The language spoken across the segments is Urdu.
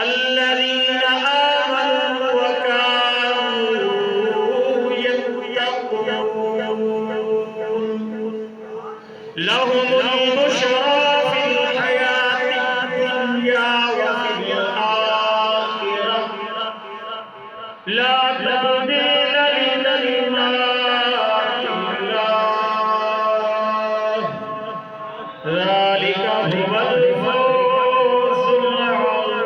الذين آمنوا وكانوا يتقون لهم البشرى في الحياة الدنيا وفي الآخرة لا تبديل لكلمات الله ذلك هو الفوز العظيم.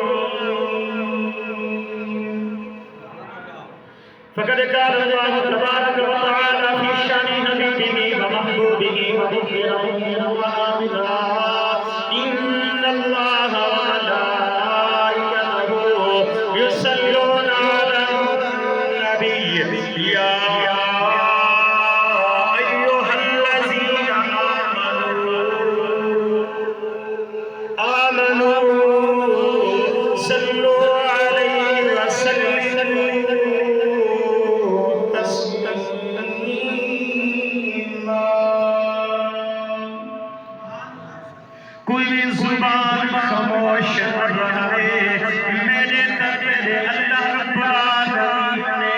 فقد قال الله تبارك وتعالى في شأن نبيه ومحبوبه ومظهره وآمنا إن الله وملائكته يصلون على النبي يا أيها الذين آمنوا صلوا عليه وسلموا تسليما. کوئی زبان خاموش نہ رہے میرے تیرے اللہ رب العالمین نے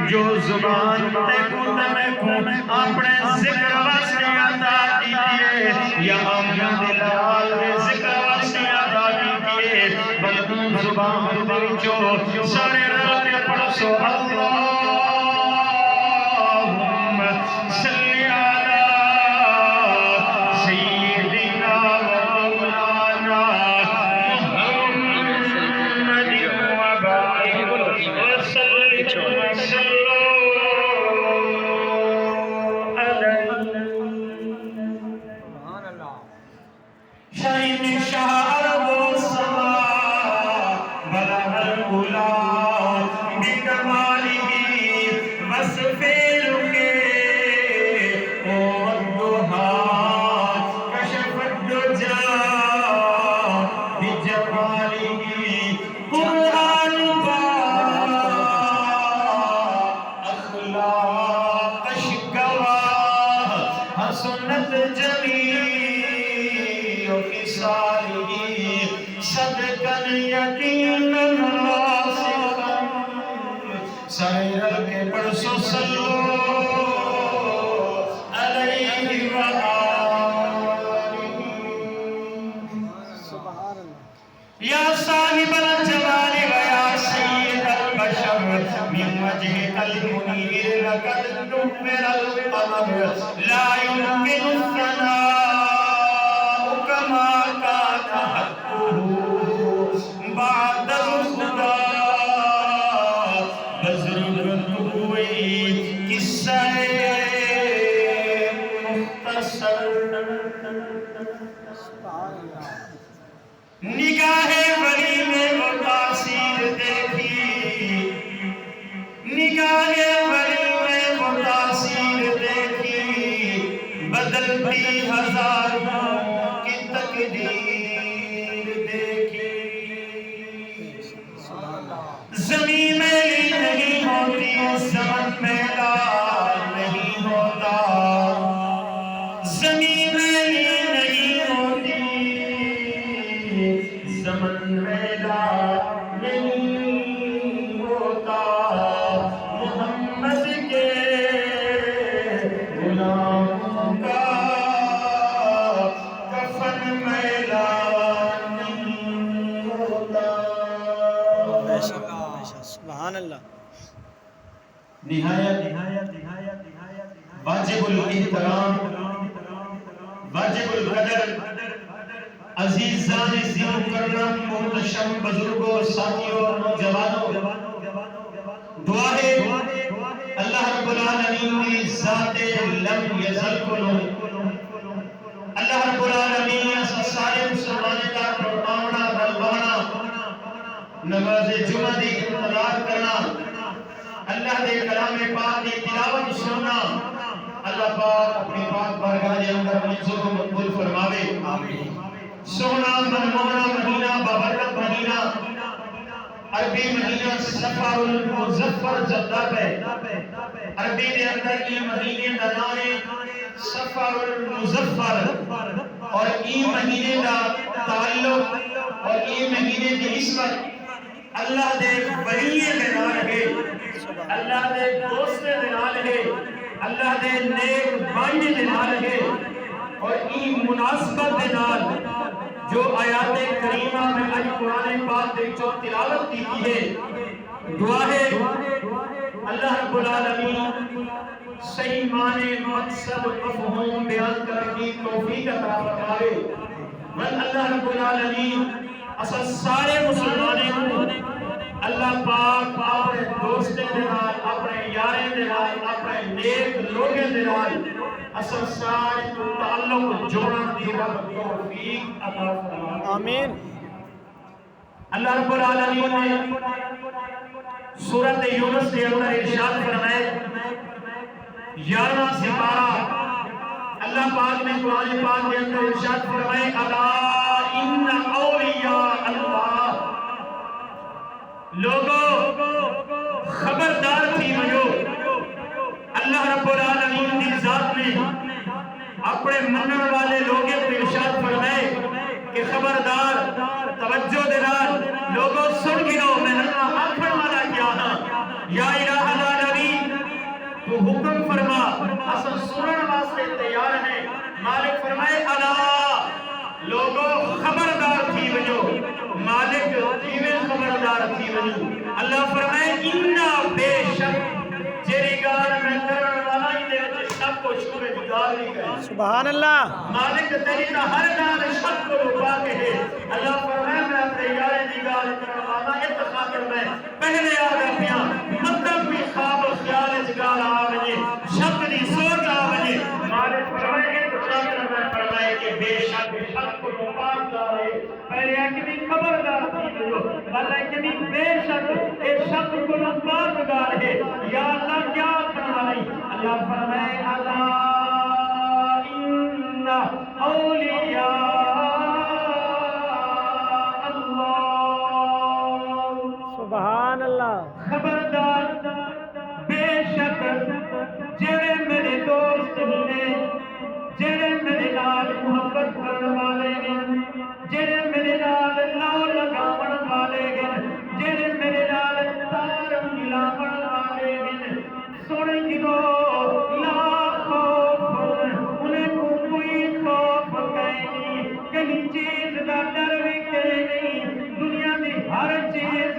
جو زبان تیکو تمہیں اپنے ذکر واسطے عطا کی ہے یا آمین دلال ذکر واسطے عطا کی ہے بلکہ زبان دے جو سارے رب پڑھ سو اللہم صلی علی سیدنا مولانا محمد وبارک وسلم شاہین شاہ عرب و سما بلغ العلا بکمالہ وصف رکے والضحا کشف الدجا بجمالہ قرآن پاک اخلاق شگواہ حسنت جمیل خصالہ صدقا یقینا راسخا سائر کے پرسو صلو علیہ وآلہ. یا صاحب الجلال ویا سید البشر من وجهك المنیر لقد نور القمر لا يمكن الثناء كما كان حقه بعد الخدا بزرگتو قصہ مختصر. نگاہ ولی میں وہ تاثیر دیکھی نگاہ ولی میں وہ تاثیر دیکھی بدلتی ہزاروں کی تقدیر دیکھی. زمین میلی نہیں ہوتی زمن میلا نہیں ہوتا زمین میلی نہیں ہوتی زمن میلا نہیں ہوتا محمد کے غلاموں کا کفن میلا نہیں ہوتا. سبحان اللہ. نہایت واجب الاحترام واجب القدر عزیزان مکرم محتشم بزرگوں ساتھیوں نوجوانوں دعا ہے اللہ رب العالمین کی ذات لم یزل کنو اللہ رب العالمین سارے مسلمانوں کا پرمانا رلوانا نماز جمعہ دی انتظار کرنا اللہ دے کلام پاک دی تلاوت سننا اللہ پاک اپنی پاک بارگاہ دے اندر منظور و مقبول فرماوے. آمین. سونا منمونا مہینہ بابرکت مہینہ عربی مہینہ سفر المظفر جدہ پہ عربی دے اندر یہ مہینے دا نام ہے سفر المظفر اور یہ مہینے دا تعلق اور یہ مہینے دی نسبت اللہ دے ولیے دے نال ہے، اللہ دے دوستے دے نال ہے، اللہ دے نیک بھائی دے نال ہے، اور ای مناسبت دے نال جو آیات کریمہ میں آج قرآن پاک دے جو تلاوت کی ہے، دعا ہے اللہ رب العالمین صحیح معنی مقصد مفہوم بیان کرنے کی توفیق عطا فرمائے۔ من اللہ رب العالمین اصل سارے مسلمانوں کو اللہ پاک اپنے دوستے دے نال، اپنے یارے دے نال، اپنے نیک لوگے دے نال اصل سارے تو تعلق جوڑن دی رب توفیق عطا فرمائے۔ آمین۔ اللہ رب العالمین نے سورۃ یونس کے اندر ارشاد فرمائے 11واں سپارہ اللہ پاک نے قرآن پاک کے اندر ارشاد فرمائے الا ان اولیاء اللہ، لوگو خبردار تھی مجھو اللہ رب العالمین کی ذات نے اپنے منن والے لوگوں کو ارشاد فرمائے کہ خبردار توجہ دلال لوگوں سن گنو میں اللہ آکھن والا کیا ہاں یا الہ العالمین تو حکم فرما اصل سنن واسطے تیار ہے۔ مالک فرمائے اللہ لوگوں خبردار تھی وجو، مالک جیویں خبردار تھی وجو۔ اللہ فرمائے انہا بے شک جیری گال میں کرن والا ہی دے وچ شک کو شبہ جدال نہیں کرے۔ سبحان اللہ۔ مالک تیری تا ہر گال شک کو رکا کے ہے۔ اللہ فرمائے میں اپنے یارے دی گال کرن والا اتخاطر میں پہلے آگا پیا مطلب بھی خواب و خیال گال آوجے شک دی سوچ آوجے۔ مالک فرمائے اتخاطر میں فرمائے کہ بے شک شک کو رکاک دارے پہلے آگے بھی خبردار تھی جو اللہ کہ بھی بے شک اے شک کو رکاک دار ہے۔ یا اللہ کیا کرنا نہیں؟ اللہ فرمائے اللہ اولیاء اللہ، سبحان اللہ۔ خبردار بے شک جڑے میرے دوست نے، جڑے میرے نال محبت کرنے والے ہیں، جڑے میرے نال لاؤ لگاون والے ہیں، جڑے میرے نال تار ملاون والے ہیں، سن گنو لا خوف انہیں کو کوئی خوف کہیں کہیں چیز دا ڈر بھی کہیں نہیں، دنیا میں ہر چیز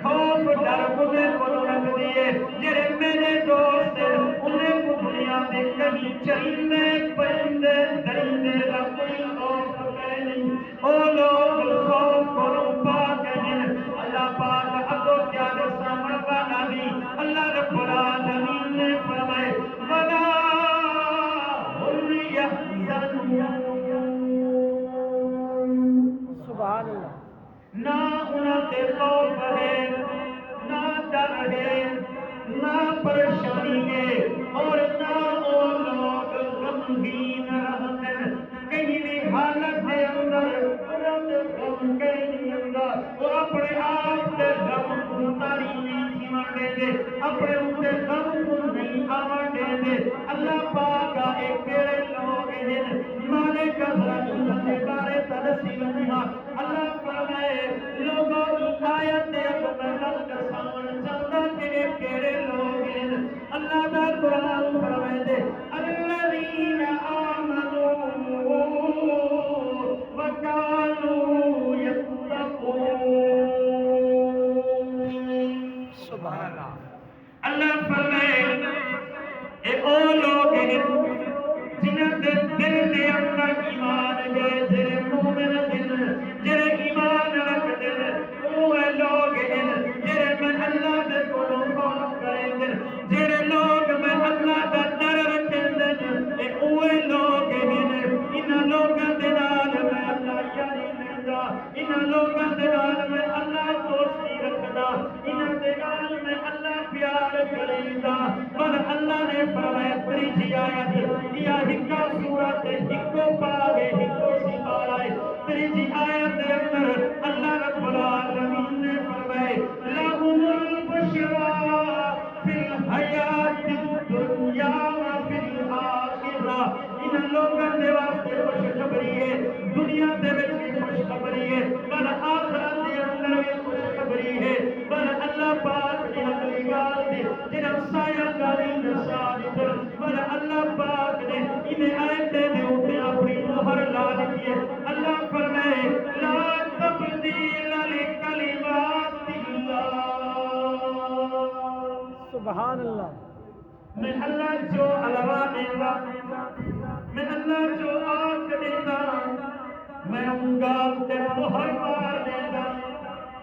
خوف ڈر انہیں کو رکھ دیئے۔ جڑے میرے دوست انہیں کو دنیا میں کہیں چلنے پرندے درندے دا کوئی خوف کہیں نہیں، او لوگ خوف کرو پاک ہیں۔ اللہ پاک ابو کیا دسا مروانا بھی اللہ رب العالمین نے فرمائے وَلَا هُمْ يَحْزَنُونَ، سبحان اللہ۔ نہ انہاں تے خوف ہے، نہ ڈر ہے، نہ پریشانی ہے، اور نہ وہ لوگ غمگین رہتے ہیں۔ کہیں بھی حالت دے اندر انہاں تے غم کہیں نہیں ہوگا، وہ اپنے آپ تے غم کو تاری نہیں تھی مانگے دے، اپنے اندے غم کو نہیں آمانگے دے۔ اللہ پاکا ایک پیڑے لوگ ہیں مالک حضرت انہوں بارے تدسی لنہا۔ اللہ فرمائے لوگوں کی آیت ایک محلت سامن چاہتا کہ پیڑے لوگ ہیں۔ اللہ دا قرآن فرمائے دے الذین آمنوا وکانوا یتقون، سبحان اللہ۔ اللہ فرمائے اے او لوگ ہیں جنہاں دے دل دے اندر ایمان ہے، جنہاں مومن ہیں، جنہاں ایمان رکھتے ہیں، اوہ لوگ ہیں جنہاں میں اللہ دے کولوں خوف کریں گے، جنہاں لوگ میں اللہ دا ڈر رکھیں گے، اے اوہ لوگ ہیں انہاں لوگاں دے نال میں اللہ یاری لیندہ، انہاں لوگاں دے نال میں اللہ دوستی رکھدا، انہاں دے نال میں اللہ پیار کریندہ۔ پر اللہ نے فرمایا تیری آیت یا ہکا سورت ہکو پاگے ہکو سپارائے تیری آیت دے اندر اللہ رب العالمین نے فرمائے لَهُمُ الْبُشْرَى فِي الْحَيَاةِ الدُّنْيَا وَفِي الْآخِرَةِ، ان لوگوں دے واسطے خوشخبری ہے، دنیا دے وچ بھی خوشخبری ہے، پر آخرت دے اندر بھی خوشخبری عقلی ہے پر اللہ پاک نے عقلی گال دے جنہاں سایہ کاری نسال پر پر اللہ پاک نے انہیں آیتے دے اوپر اپنی مہر لال کیے اللہ فرمائے لا تبدیل لکلمات اللہ سبحان اللہ میں اللہ جو علوہ دیتا میں اللہ جو آنکھ دیتا میں انگال تے مہر مار دیتا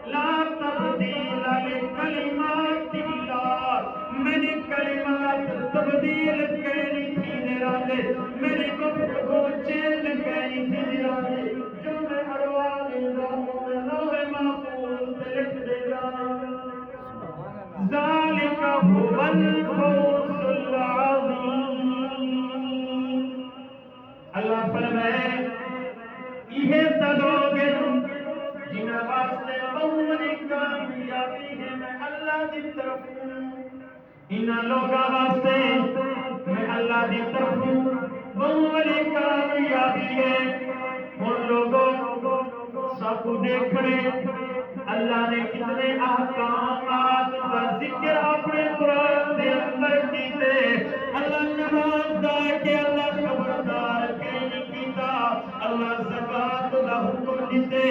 لا تبدیل لکلمات اللہ میری کلمات تبدیل کہنی تھی نرالے میری گفتگو چینج کہنی تھی نرالے جو میں علوہ دیتا ہوں میں لوح محفوظ تے لکھ دیتا ذالک هو الفوز العظیم اللہ فرمائے یہ تلوگ جنہ واسطے بہمنی کامیابی ہے میں اللہ دی طرف ہوں انہاں لوگاں واسطے میں اللہ دی طرف ہوں بہمنی کامیابی ہے ان لوگوں سب کو دیکھنے اللہ نے کتنے احکامات کا ذکر اپنے قرآن دے اندر کیتے اللہ نماز دا کہ اللہ خبردار کہیں کیتا اللہ زکاة دا حکم دیتے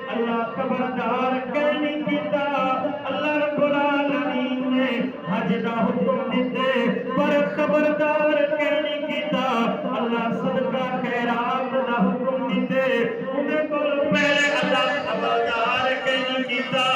اللہ خبردار کہیں کیتا اللہ رب العالمین نے حج دا حکم دیتے پر خبردار کہیں کیتا اللہ صدقہ خیرات دا حکم دیتے انہیں کو پہلے اللہ خبردار کہیں کیتا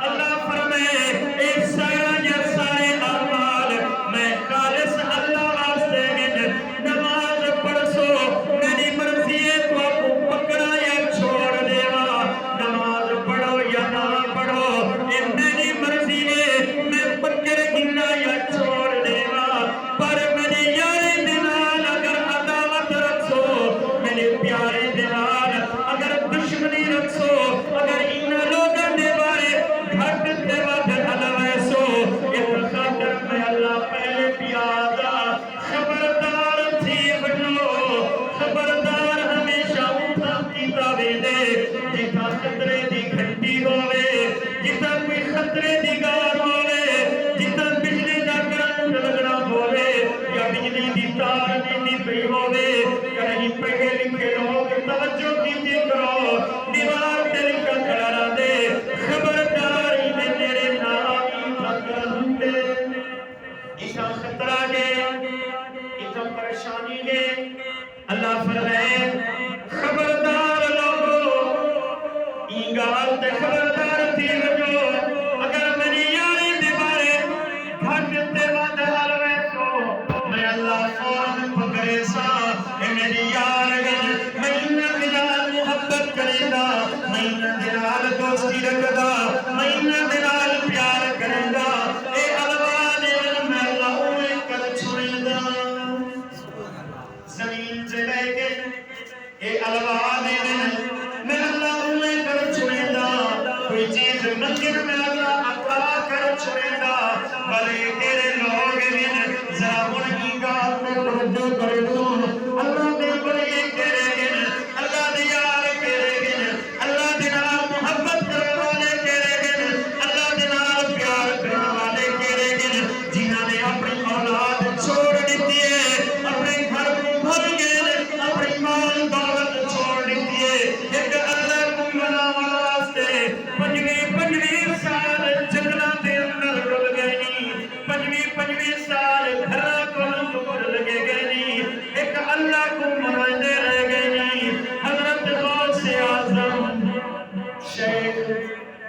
اللہ فرمائے اے سارا یا سارے اعمال میں خالص اللہ واسطے ہیں نماز پڑھ سو میری مرضی ہے تو آپ کو پکڑا یا چھوڑ دیوا نماز پڑھو یا نہ پڑھو اے میری مرضی ہے میں پکڑ گنا یا چھوڑ دیوا پر میرے یارے دنال اگر عداوت رکھو میرے پیارے دنال اگر دشمنی رکھو اگر ان لوگوں نے بارے گھٹ دے وقت علوے سو اس خاطر میں اللہ پہلے پیادا خبردار تھی بنو خبردار ہمیشہ اٹھا کیتا دے جتا خطرے دی گھنٹی ہوئے جتا کوئی خطرے دی گار ہوئے جتا بجلی دا کرنٹ لگنا ہوئے یا بجلی دی تار دی پئی ہوئے یا نہیں پڑھے لکھے لوگ توجہ کیجئے کرو دیوار تے لکھا کھڑا رہ دے خبرداری میں تیرے نامی تکرم دے ایسا خطرہ گے ایسا پریشانی گے اللہ فرمائے خبردار لوگو اینگال تے خبردار تھی وجو اگر میری یاری دیوارے گھٹ تے وعدہ حلوے سو میں اللہ فوراں پکڑے سا اے میری یار گن میں انہ دلال محبت کرے دا میں انہ دلال دوستی رکھ دا میں انہ دلال پیار کرے دا اے علوہ دل میں اللہ ہوئے کر چھوڑے دا زمین سے لے کے اے علوہ دل میں اللہ ہوئے کر چھوڑے دا کوئی چیز مکر میں اللہ عطا کر چھوڑے دا بلے تیرے لوگ دن ذرا ان گال میں توجہ کرے دو اللہ دے بڑے کرے گن اللہ دے یار کرے گن اللہ دے نال محبت کرنے والے کرے گن اللہ دے نال پیار کرنے والے کرے گن جنہاں نے اپنی اولاد چھوڑ دیتی ہے اپنے گھر کو بھر گئے اپنی مال دولت چھوڑ دیتی ہے ایک اللہ کو مناون واسطے پنجویں سال جنگلاں دے اندر رل گئے پنجویں سال گھراں کول دور لگے گئے ایک اللہ کو مناندے رہ گئے حضرت غوث اعظم شیخ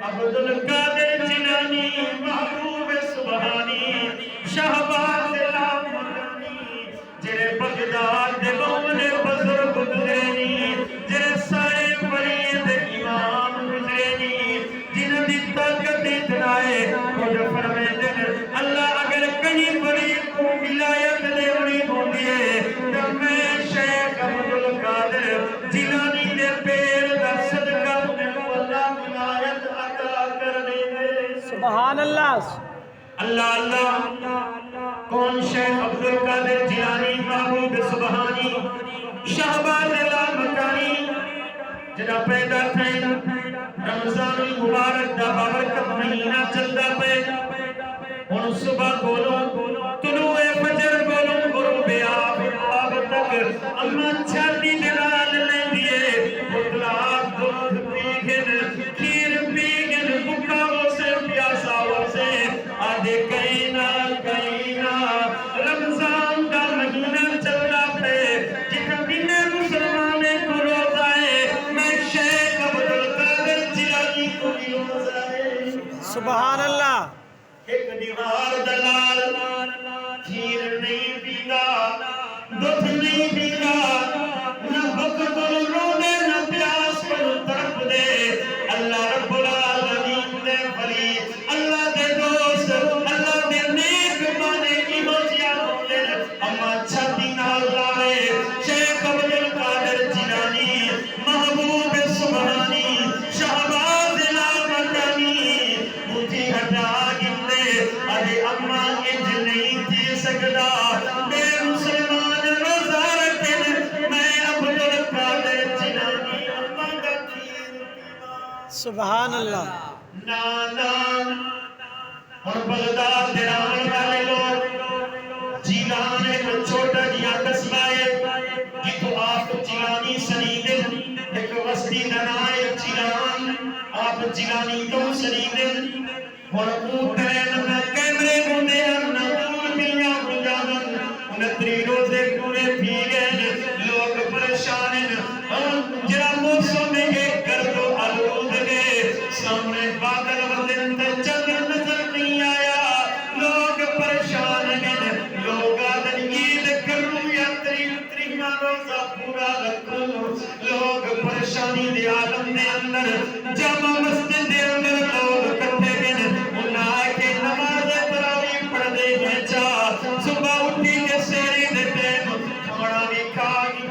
عبدالقادر جیلانی محبوب سبحانی شہباز لامکانی جرے بغداد دے بہنے بزرگ گزرینی جرے سارے فرید امام گزرینی جنہ دی طاقت اتنا ہے خود فرمے دن اللہ اگر کہیں بڑی کو ولایت دیونی ہوندی ہے تو میں شیخ عبدالقادر جیلانی دے پیر دا صدقہ انہیں کو اللہ ولایت عطا کر دے دے سبحان اللہ اللہ اللہ کون شیخ عبدالقادر جیلانی محبوب سبحانی شہباز لامکانی جنہ پیدا تھے رمضان المبارک دا بابرکت مہینہ سبحان اللہ. ایک دیوار دلال کھیر نہیں پیگا دودھ نہیں پیگا نہ بھوک پر رونے نہ پیاس پر تڑپ دے. اللہ رب العالمین دے ولی اللہ دے دوست اللہ دے نیک بانے کی ہوجیا ہوندے اما چھاتی نال لائے شیخ عبد القادر جیلانی محبوب سبحانی شہباز لامکانی مٹھی ہٹا ارے اماں انج نہیں تھی سکتا بے مسلمان روزہ رکھن میں عبد القادر جیلانی اماں کا کھیر پیوا. سبحان اللہ. نانا اور بغداد دے رہنے والے لوگ جیلان ایک چھوٹا جیا قصبہ ہے جتو آپ جیلانی سنیدن ایک وسطی دنائے جیلان آپ جیلانی تو سنیدن اور اوٹرین میں کیمرے ہوندے ہیں نور ملیاں ہو جانن انتری روزے پورے پی گئے لوگ پریشان ہیں جرا موسم میں ایک گرد و آلود گئے سامنے بادل وزن تے چندر نظر نہیں آیا لوگ پریشان ہیں لوگ آدن عید کروں یا تریمہ روزہ پورا رکھوں لوگ پریشانی دے عالم دے اندر جامع مسجد دے اندر لوگ کٹھے گئے انہاں کے نماز تراویح پڑھ دے ہیں صبح اٹھی کے سیری دیتے کھانا بھی کھاگی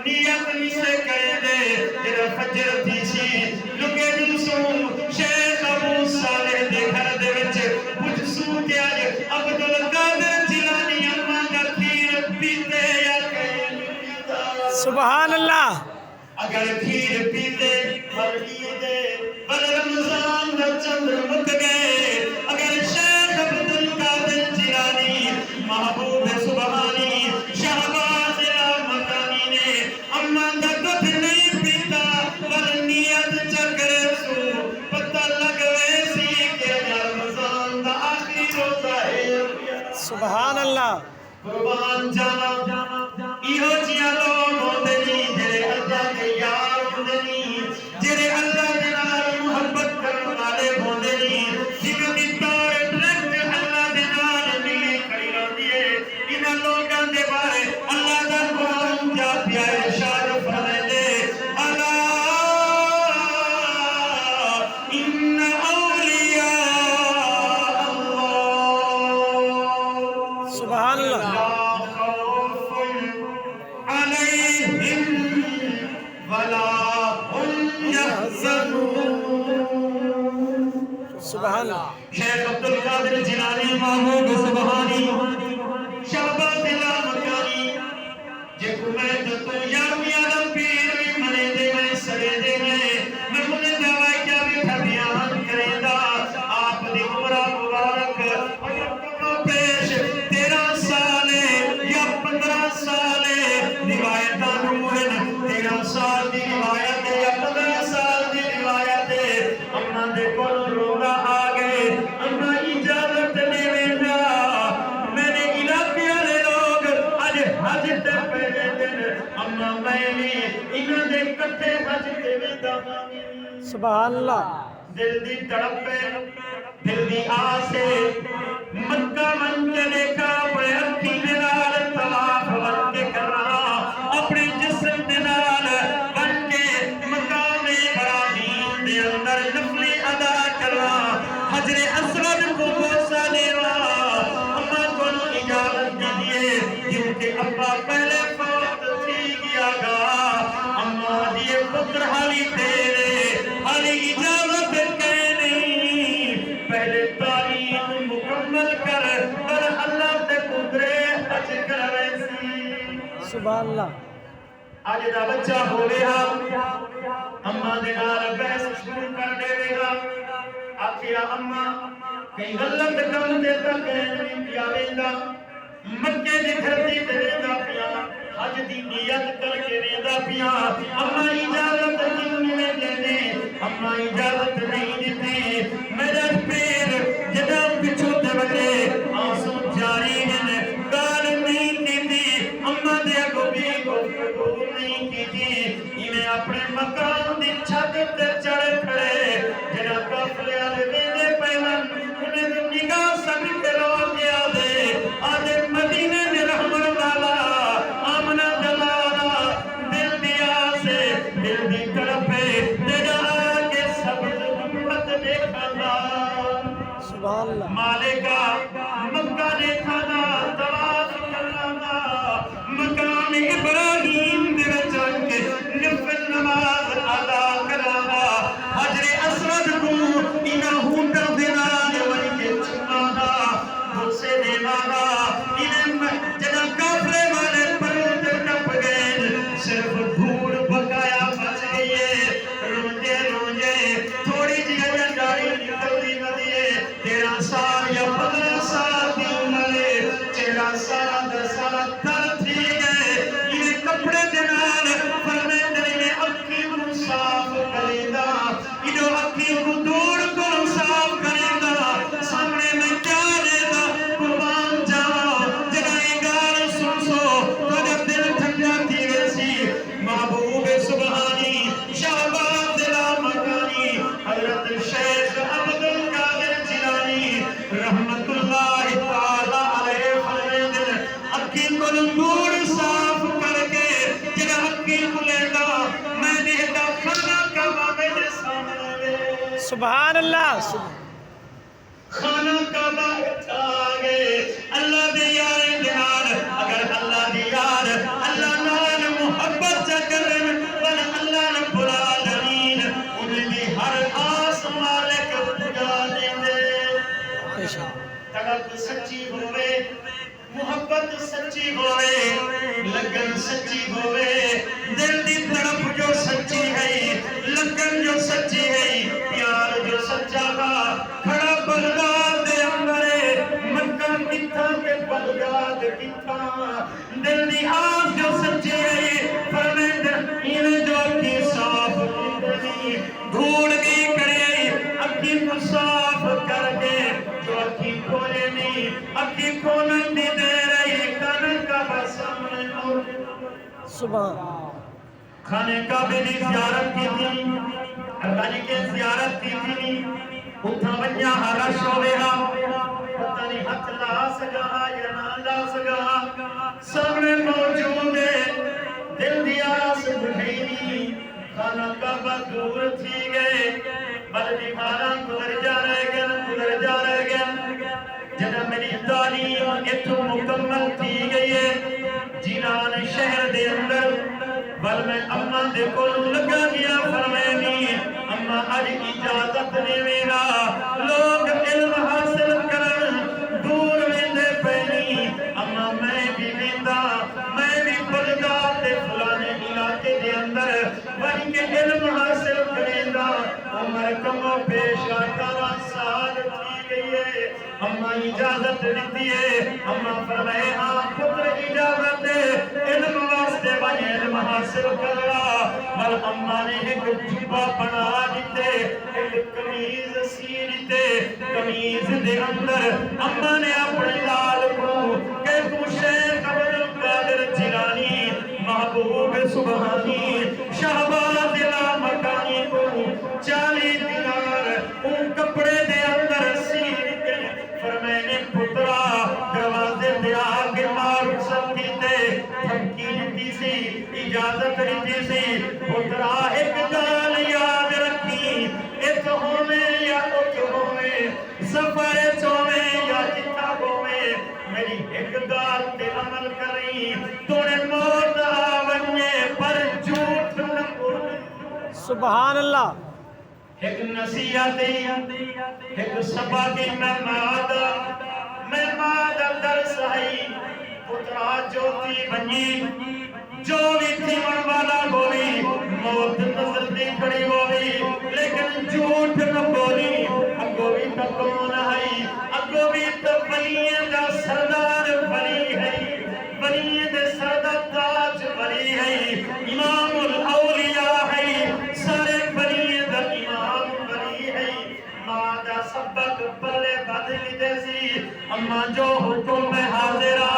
نیت نہیں سے کرے دے تیرا فجر تھی سی لکے جلسوں شیخ ابو صالح دے گھر دے وچ کچھ سو کے آج عبد القادر جیلانی اماں کا کھیر پیتے یا کہیں پیتا. سبحان اللہ. اگر کھیر پیتے بل عیدے بل رمضان دا چندر مک گئے اگر شیخ عبد القادر جیلانی محبوب سبحانی شہباز لامکانی نے اماں دا دودھ نہیں پیتا بل نیت چکرے سو پتہ لگوے سی کہ رمضان دا آخری روزہ ہے. سبحان اللہ. قربان جانا ایہو جیاں لوگ ہوندے نہیں جڑے اللہ دے یار ہوندے نہیں جڑے اللہ دے نال محبت کرن والے ہوندے نہیں جنہاں دی توڑ ڈرک اللہ دے نال ملی کھڑی رہندی ہے. انہاں لوگاں دے بارے اللہ دا قرآن جا پیا ارشاد فرمائے الا ان اولیاء اللہ سبحان اللہ. لا خوف عليهم ولا هم يحزنون. سبحان اللہ. شیخ عبد القادر جیلانی محبوب سبحانی شہباز لامکانی جے کو میں تو یارویں عالم پیر بھی منے دے میں سرے دے میں انہیں دعوی کیا بھی بیان کرے دا آپ دی عمرہ مبارک پیش 13 سالے یا 15 سالے روایتاں نورن 13 سال دی روایت یا 15 سال دی روایت اماں دے کول روزہ آ گئے اماں اجازت لے ویندا میں نے علاقے والے لوگ اج حج تے پہلے دن اماں میں بھی انہاں دے کٹھے حج تے ویندا. سبحان اللہ. دل دی تڑپ دل دی آسے مکہ من کے دیکھا اپنے اکھی دے نال طواف بن کے کر رہا اپنے جسم دے نال بن کے مقام ابراہیم دے اندر نفلی ادا کر رہا حجر اسود کو بوسہ دے رہا. اماں کو اجازت دیجئے کیونکہ ابا پہلے فوت تھی گیا گا اماں دیے پتر حالی تیرے حالی اجازت پہلے تعلیم مکمل کر پر اللہ تے قدرے حج کروے سی. سبحان اللہ. آج دا بچہ ہو گیا اماں دے نال بحث شروع کر دے گا آخیا اماں کہیں غلط کم دے تک نہیں پیا ویندا مکے دی دھرتی تے ویندا پیا حج دی نیت کر کے ویندا پیا اماں اجازت نہیں دیندے اماں اجازت نہیں دیندے میرا پیر جدا پچھو تے وجے آنسو جاری ہیں گال نہیں دیندی اماں دے اگوں بھی گفتگو نہیں کیتی انہیں اپنے مکان دی چھت تے چڑھ کھڑے جڑا قافلے والے ویندے سبحان اللہ خانہ کعبہ آ گئے اللہ دے یار دیار اگر اللہ دے یار اللہ نال محبت کرن پر اللہ رب العالمین انہیں بھی ہر آس مالک پجا دے تڑپ سچی ہوئے محبت سچی ہوئے لگن سچی ہوئے دل دی تڑپ جو سچی ہے لگن جو سچی ہے پیار جو سچا کا کھڑا بغداد دے اندرے مکہ کتھا کے بغداد کتھا دل دی آس جو سچی ہے فرمیند انہیں جو اپنی صاف کی دھوڑ بھی کرے اپنی صاف کر کے جو اپنی کھولے نہیں اپنی کھولن دی دے رہی کانن کا بسامنے اور سبحان کھانے کعبے دی زیارت کی تھی اللہ کے زیارت کی تھی اتھا ونیا رش ہوئے پتہ نہیں ہاتھ لا سگا یا نہ لا سگا سامنے موجود ہے دل دی آس بڑھئی خانہ کعبہ دور تھی گئے بلدی مارا گزر جا رہ گیا جنہ میری تعلیم اتو مکمل تھی گئی ہے جیران شہر دے اندر بل میں اماں دے کولوں لگا گیا فرمینی اماں اج اجازت نے میرا لوگ علم حاصل کرن دور ویندے پینی اماں میں بھی ویندا میں بھی بغداد دے فلانے علاقے دے اندر بن کے علم حاصل کریندا عمر کمو پیش 18 سال تھی گئی ہے اماں اجازت دیتی ہے اماں فرمائے ہاں پتر اجازت دے علم واسطے بھائی علم حاصل کرا بل اماں نے ایک جبہ بنا دیتے ایک کمیز سی دیتے کمیز دے اندر اماں نے اپنے لال کو کہ تو شیخ عبدالقادر جیلانی محبوب سبحانی شہباز لا مکانی کو 40 دینار ان کپڑے دے اندر سی دیتے فرمینے پترا دروازے دے آگے مار سکتی تے دھمکی دیتی سی اجازت دیتی سی پترا ایک گال یاد رکھی ات ہوئے یا ات ہوئے سفر چوئے یا جتا ہوئے میری ایک گال تے عمل کریں توڑے موت آونے پر جھوٹ نہ بولے سبحان اللہ ایک نصیحت ایک سباقی میں مادہ درس آئی پترا جو تھی بنی جو بھی تھی من والا ہوئی موت نظر دی کھڑی ہوئی لیکن جھوٹ نہ بولی اگو بھی تو کون آئی اگو بھی تو ولیین دا سردار ولی ہے ولیین دے سردار تاج ولی ہے امام الاولیاء ہے سارے ولیین دا امام ولی ہے مادہ سبق پلے بدلی دے سی اما جو حکم میں حاضرہ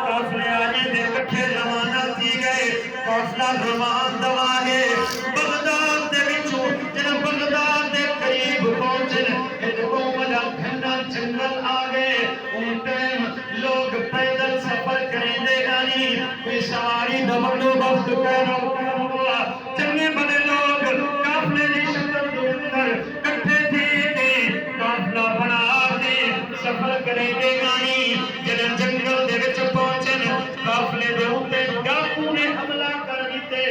کافلے آنے دے کٹھے روانہ تھی گئے کافلہ روان دوانے بغداد دے بچوں جنہ بغداد دے قریب پہنچن ادھو مجا گھنہ جنگل آگے ان ٹائم لوگ پیدل سفر کریں دے گانی کوئی سواری دمانو بفت کہنو چنگے بڑے لوگ کافلے دی شکل دے اندر کٹھے تھی کہ کافلہ بنا آتے سفر کریں دے گانی جنہ جنگل دے وچ پہنچن کافلے دے ہوتے ڈاکو نے حملہ کر دیتے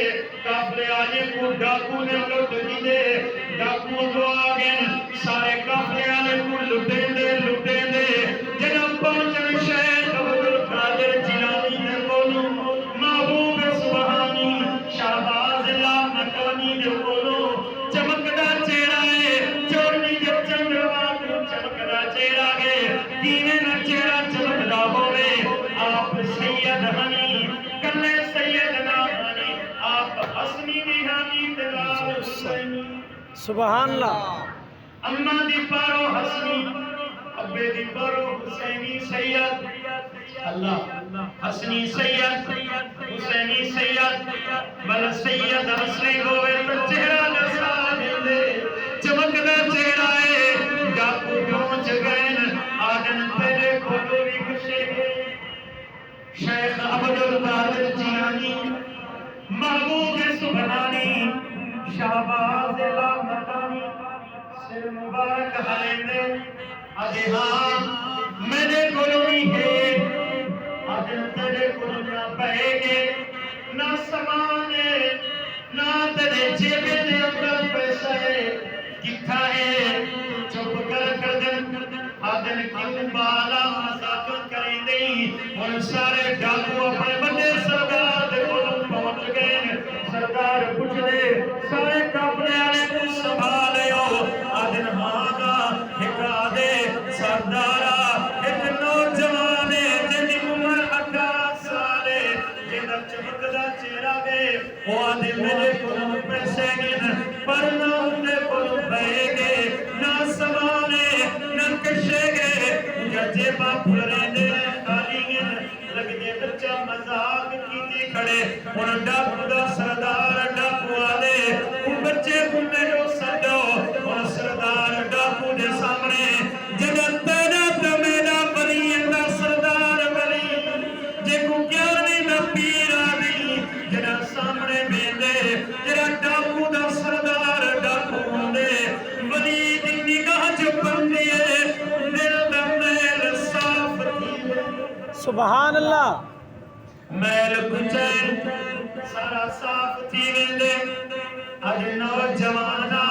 کافلے آنے کو ڈاکو نے لٹ دیتے ڈاکو دو آگن سارے کافلے آنے کو لٹیں دے جنہ پہنچن شیخ عبدالقادر جیلانی نے بولو محبوب سبحانی شہباز لا مکانی نے بولو چمکدہ چہرہ ہے چورنی جب چندروان چمکدہ چہرہ ہے دینے نہ چہرہ چمکدہ ہوئے آپ سید ہنی کلے سید نامانی آپ حسنی دی ہنی دلال حسینی سبحان اللہ اماں دی پارو حسنی ابے دی پارو حسینی سید اللہ حسنی سید حسینی سید بل سید حسنی ہوئے تو چہرہ نسا دے چمکدہ چہرہ ہے ڈاکو پہنچ گئن آدن تیرے کھولو بھی کشے شیخ عبدالقادر جیلانی محبوب سبحانی شہباز لا مکانی سر آدھے ہاں میرے کولوں نہیں ہے، آدھے تیرے کولوں نہ پائے گے، نہ سامان ہے، نہ تیرے جیب دے اندر پیسہ ہے، کتھا ہے؟ چپ کر دن آدھے کیوں بالا مذاق کریں نہیں، اور سارے ڈاکو اپنے بڑے سردار دے کولوں پہنچ گئے، سردار پوچھ لے سارے کافلے والے کو سنبھالے ہو، آدھے ہاں گا ہکا دے سردارا ایک نوجوان ہے جن کی عمر 18 سال ہے، جنہاں چمکدا چہرہ ہے، وہ آدھے میرے کولوں پیسے گن پر نہ اندے کولوں پائے گے، نہ سوانے نہ کشے گے، یا جیبا پھرے دے خالی گن لگ دے بچہ مذاق کیتی کھڑے، ان ڈاکو دا سردار ڈاکو آدھے ان بچے کو میرے سڑو، اور سردار ڈاکو دے سامنے جگہ تیرا تا میرا بلی دا سردار بلی، جے کو گیارنے دا پیرا بھی جگہ سامنے بیندے، جگہ ڈاکو دا سردار ڈاکو دے بلی دی نگاہ جو بندی ہے دل دا میل صاف تھی، سبحان اللہ میل کچھل سارا صاف تھی ویندے، آج نوجوانا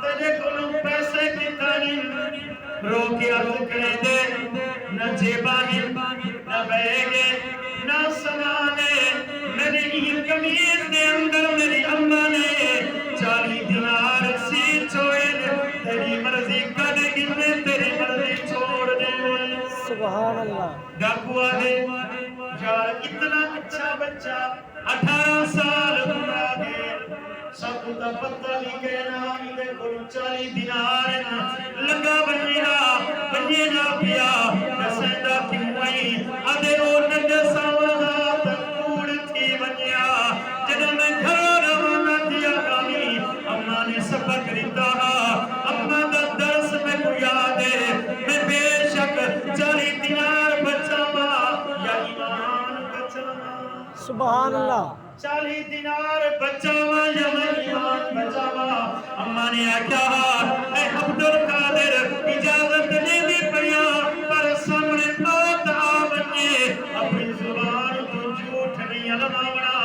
تیرے کولوں پیسے کتانی رو کے عرض کریں دے، نہ جیبانی نہ بیگے نہ سنانے، میری این کمیز دے اندر میری اماں نے 40 دینار سی چھوئے، تیری مرضی کر گنے تیری مرضی چھوڑ دے، سبحان اللہ ڈاکو آدھے یار اتنا اچھا بچہ 18 سال عمر ہے، سب کو تا پتہ نہیں کہنا میرے کو 40 دینار لگا بنینا پیا رسیدہ کیوئی آدھے او نڈ ساوہا تکوڑ تھی بنیا، جنہوں میں گھر روانہ دیا گامی اماں نے سبق ریتا اماں دا درس میں کو یاد ہے، میں بے شک 40 دینار بچاوا یا ایمان بچاوا، سبحان اللہ 40 دینار بچاوا یا میں ایمان بچاوا، اماں نے آکھا اے عبدالقادر اجازت دے دی پیا پر سامنے موت آ بنیے، اپنی زبان تو جھوٹ نہیں علماونا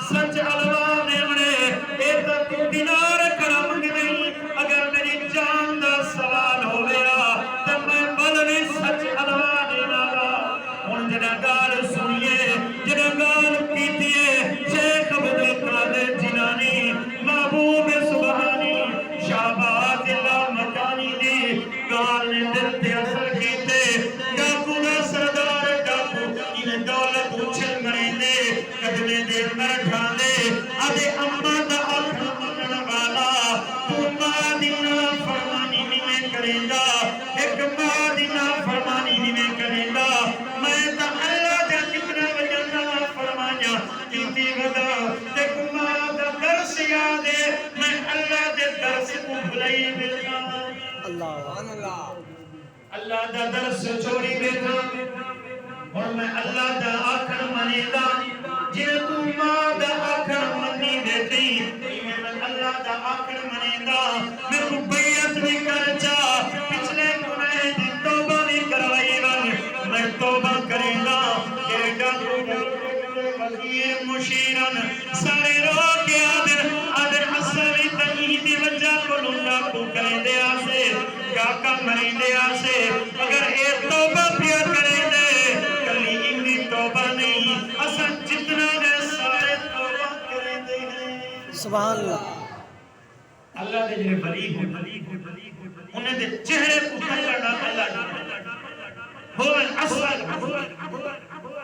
سچ علمانے بنے، ایتا تو دینار کرم نہیں، اگر میری جان دا سوال ہو گیا تو میں بلنی سچ علمانے لگا، ان جنہ گال سنیے جنہ گال کیتیے شیخ عبدالقادر جیلانی محبوب سبحانی شہباز اللہ مکانی دی گال نے دل تے اثر کیتے، ڈاکو دا سردار ڈاکو انہیں دولت اچھل مرین دے قدمے دے اندر ڈھاندے، آدھے اماں دا آنکھ منن والا تو ماں دی نافرمانی نہیں کریں گا، ایک ماں دی نافرمانی نہیں کریں گا، میں تا اللہ جا کتنا وجہ نافرمانیاں کیتی ودا، ایک ماں دا درس یادے میں اللہ دے درس کو بھلائی بیتا، اللہ دا درس چھوڑی بیتا، اور میں اللہ دا آکھر منے دا، جن تو ماں دا آکھر منی دیتی، میں اللہ دا آکھر منے دا، میں کو بیعت بھی کر جا، پچھلے گناہ دی توبہ بھی کروائی بن، میں توبہ کریں گا، کہ ڈاکو وزیر مشیرن سارے رو کے آدھر اصلی تنہیدی وجہ کو لنڈا کو کریں دے آسے، ڈاکا مریں دے آسے، اگر اے توبہ پیا کریں دے کلی انہی توبہ نہیں، اصل جتنا دے سارے توبہ کریں دے ہیں، سبحان اللہ اللہ دے جنہیں ولی ہو انہیں دے چہرے کو پکڑنا اللہ ہوئے اصل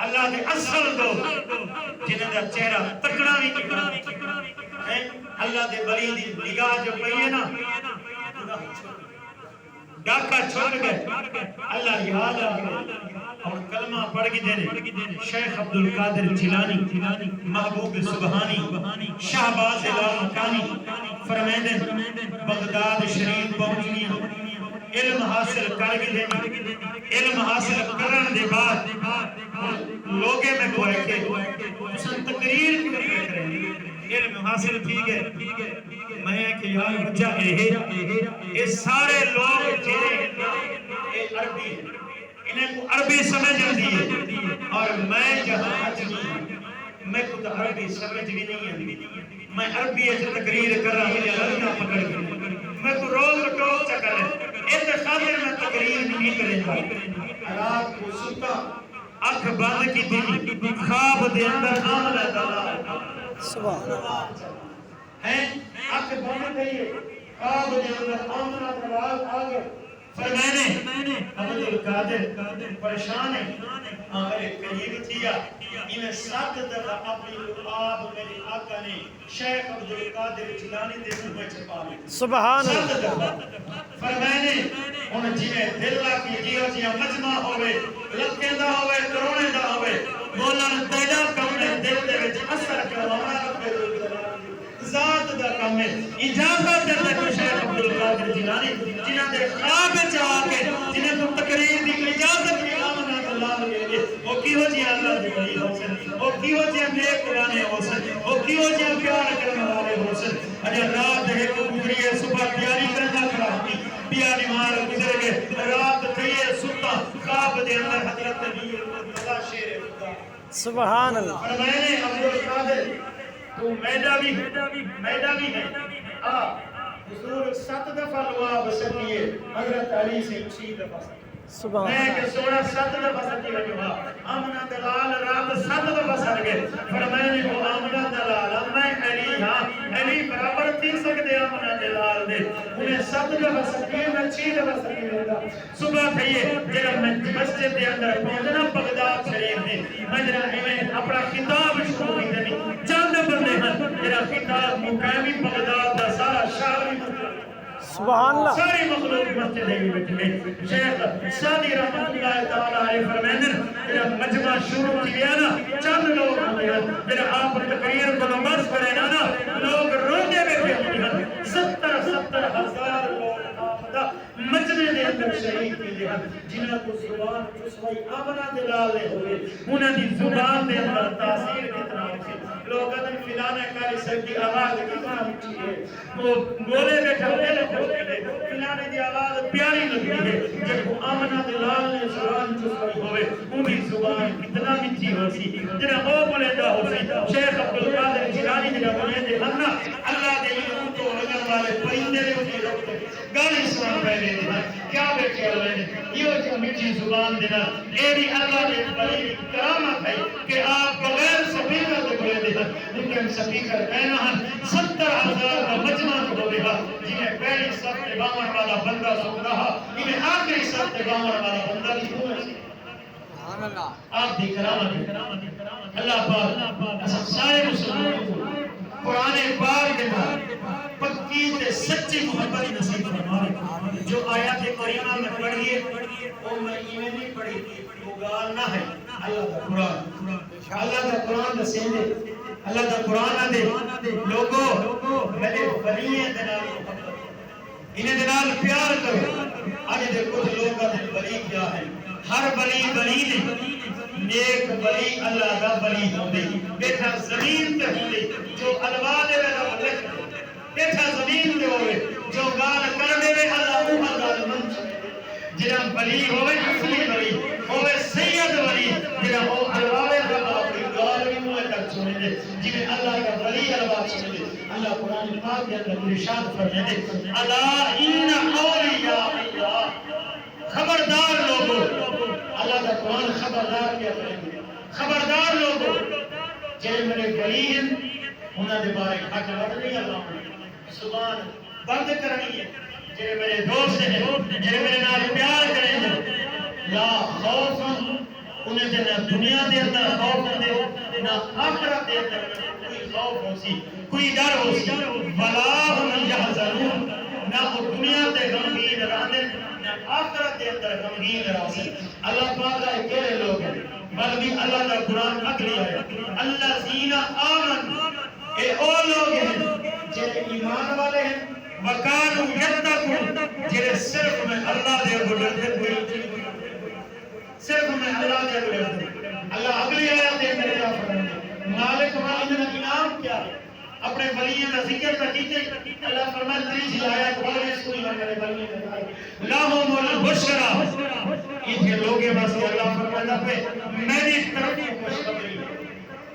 اللہ دے اصل دو جنہیں دے چہرہ تکڑا بھی اللہ دے ولی دی نگاہ جو پہی ہے نا ڈاکہ چھوڑ گئے اللہ یاد آگئے اور کلمہ پڑھ گی دینے شیخ عبدالقادر جیلانی محبوب سبحانی شہباز لامکانی فرمیدن بغداد شریف پہنچنی علم حاصل کر گی دینے علم حاصل کرن دے بعد لوگے میں کو ہے کہ اسن تقریر کی دیکھ رہے ہیں علم حاصل تھی گئے میں کہ یار وجہ اے سارے لوگ جنہیں یہ عربی ہے، انہیں کو عربی سمجھ آتی ہے، اور میں جہاں اجمی میں کو تو عربی سمجھ بھی نہیں ہے، میں عربی اچھا تقریر کر رہا ہوں یا لڑکا پکڑ کے میں کو روز ٹوک چکر ہے، اس خاطر میں تقریر نہیں کریں گا۔ رات کو ستا اکھ بند کی تھی، خواب دے اندر آمنہ دلال سبحان اللہ ہیں، اکھ بند کہیے خواب دے اندر آمنہ دلال آگے فرمائنے عبد القادر پریشان ہے، میرے قریب تھیا انہیں 7 دفعہ اپنی لعاب میرے آقا نے شیخ عبد القادر جیلانی دے منہ میں چھپا لی، سبحان 7 اللہ دفعہ فرمائنے انہیں جنہیں دل لاکی جیو مجمع ہوئے لکھیں دا ہوئے کرونے دا ہوئے مولانا تیجا کم نے دل دے وچ اثر کروانا رکھے ذات دا کم ہے، اجازت دیتا کہ شیخ عبد القادر جیلانی جنہاں دے خواب چاہ کے جنہیں کو تقریر دی اجازت کی آمنہ اللہ لے وہ کیوں جی اللہ دی بڑی حسن وہ کیوں جی نیک رانے حسن وہ کیوں جی پیار کرنے والے حسن اجھا رات ہے کو گزری ہے صبح پیاری کرنا کھڑا ہوئی پیاری مار گزر گئے رات کھئیے ستا خواب دے اندر حضرت نبی اللہ شیر خدا سبحان اللہ فرمائنے عبد القادر تو میدہ بھی ہے حضور 7 دفعہ لعاب سکیے حضرت علی سے 6 دفعہ سبحان میں اللہ کہ سونا 7 دفعہ سکی رجوہا آمنہ دلال رات 7 دفعہ سر گئے فرمائنے کو آمنہ دلال میں علی ہاں علی برابر تھی سکتے آمنہ دلال دے انہیں 7 دفعہ سکیے میں 6 دفعہ سکی رہا صبح تھئیے جنہا میں مسجد دے اندر پہنچنا بغداد شریف دے میں جنہا اپنا خطاب شروع کی دنی چاند بندے ہیں جنہا خطاب مقامی بغداد دا سارا شاہی سبحان اللہ ساری مخلوق مسجد ہے میں شیخ سادی رحمت اللہ تعالیٰ علیہ فرمائندر میرا مجمع شروع کیا نا چند لوگ ہوتے ہیں میرا آپ تقریر کو نمبر کرے نا لوگ روتے بیٹھے ہوتے ہیں 70 ہزار لوگ آمدہ مجمع دے اندر شہید کی دیا جنہاں کو زبان چسوائی آمنہ دلالے ہوئے انہاں دی زبان دے اندر تاثیر کتنا ہوئی لوگ ادن فلانے کاری سب کی آواز کتنا مچی ہے وہ بولے بیٹھا دل ہوتے ہیں فلانے دی آواز پیاری لگی ہے جب وہ آمنہ دلال نے زبان چسوائی ہوئے انہی زبان کتنا مچی ہو سی جنہاں وہ بولے دا ہو سی شیخ عبدالقادر جیلانی جنہاں بولے دے ہننا اللہ دے ان کو لگن والے پرندے دے انہی رکھتے گالی سنان پہلے دے کیا بیٹھے اللہ نے یہ جو مٹھی زبان دینا اے بھی اللہ نے بڑی کرامت ہے کہ آپ بغیر سپیکر دے بولے دے ممکن سپیکر کہنا ہن 70,000 کا مجمع کو دے جنہیں پہلی صف تے باون والا بندہ سن رہا انہیں آخری صف تے باون والا بندہ بھی ہوئے آپ بھی کرامت ہے اللہ پاک اسم سارے مسلمانوں کو قرآن پاک کے بعد پکی تے سچی محبت نصیب فرمائے جو آیات کریمہ میں پڑھی ہے وہ میں ایمیں نہیں پڑھی وہ گال نہ ہے اللہ کا قرآن دا سیندے اللہ کا قرآن دے لوگوں میرے ولییں دنال محبت انہیں دنال پیار کرو آج دے کچھ لوگوں دے ولی کیا ہے ہر ولی ولی نہیں نیک ولی اللہ کا ولی ہوندے بیٹھا زمین تے ہوندے جو الوا دے میں رب لکھ بیٹھا زمین تے ہوئے جو گال کر دے میں اللہ اوہ گال من جنہاں ولی ہوئے اصلی ولی ہوئے سید ولی جنہاں وہ الوا دے رب اپنی گال بھی موئے تک سنے دے جنہیں اللہ کا ولی الوا سنے دے اللہ قرآن پاک کے اندر ارشاد فرمائے دے اللہ ان اولیاء اللہ خبردار لوگوں اللہ کا قرآن خبردار کیا کریں گے خبردار لوگوں جنہیں میرے ولی ہیں انہاں دے بارے کھاٹا وقت نہیں اللہ زبان بند کرنی ہے جنہیں میرے دوست ہیں جنہیں میرے نال پیار کریں گے لا خوف انہیں جنہ دنیا دے اندر خوف دے نہ آخرت دے اندر کوئی خوف ہو سی کوئی ڈر ہو سی ولا ہم یحزنون نہ وہ دنیا دے غمگین رہنے نہ آخرت دے اندر غمگین رہنے اللہ پاک کا اکیلے لوگ ہیں بلکہ اللہ کا قرآن اگلی ہے اللہ زینہ آمن اے او لوگ ہیں جنہیں ایمان والے ہیں وَقَانُوا يَتَّقُونَ جنہیں صرف میں اللہ دے گھڑتے کوئی صرف میں اللہ دے گھڑتے اللہ اگلی آیات دے اندر کیا فرمائے مالک مالک انعام کیا ہے اپنے ولیوں کا ذکر کیتے اللہ فرمائے تیسری آیات بڑے اس کو ہی میرے ولیوں نے لَهُمُ البشرا یہ لوگے واسطے اللہ فرماتا ہے میری طرف خوشخبری ہے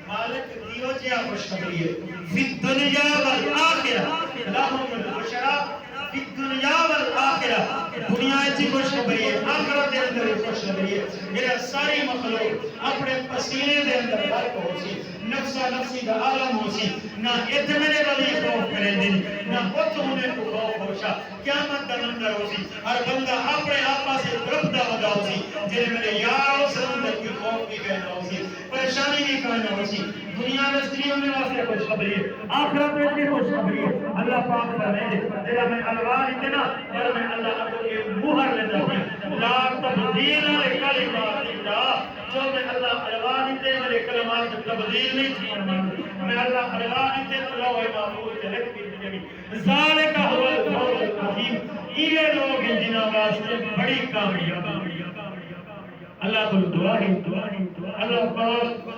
مالک دیو جیا خوشخبری ہے فی الدنیا والآخرہ لہم البشرا فی الدنیا والآخرہ دنیا ایسی خوشخبری ہے آخرت دے اندر خوشخبری ہے میرا ساری مخلوق اپنے پسینے دے اندر فرق ہو سی نفسا نفسی دا عالم ہو سی نہ اتمنے والی خوف کرے دن نہ ات ہونے کو خوف ہوشا قیامت دا اندر ہو سی ہر بندہ اپنے آپا سے طرف دا ودا ہو سی جنہیں میرے یاروں سے اندر کی خوف بھی کہنا ہو سی پریشانی بھی کہنا ہو سی دنیا میں سریوں میں واسطے خوشخبری ہے آخرت میں بھی خوشخبری ہے اللہ پاک فرمائے دے جیسا میں الوان اتنا اور میں اللہ ابو کے مہر لیتا ہوں لا تبدیل لکلمات اللہ جو میں اللہ الوان اتنے میرے کلمات تبدیل نہیں تھی میں اللہ الوان اتنے لوح محفوظ سے لکھ بھی دیگی ذالک هو الفوز العظیم یہ لوگ ہیں جنہاں واسطے بڑی کامیابی اللہ کو دعا ہے اللہ پاک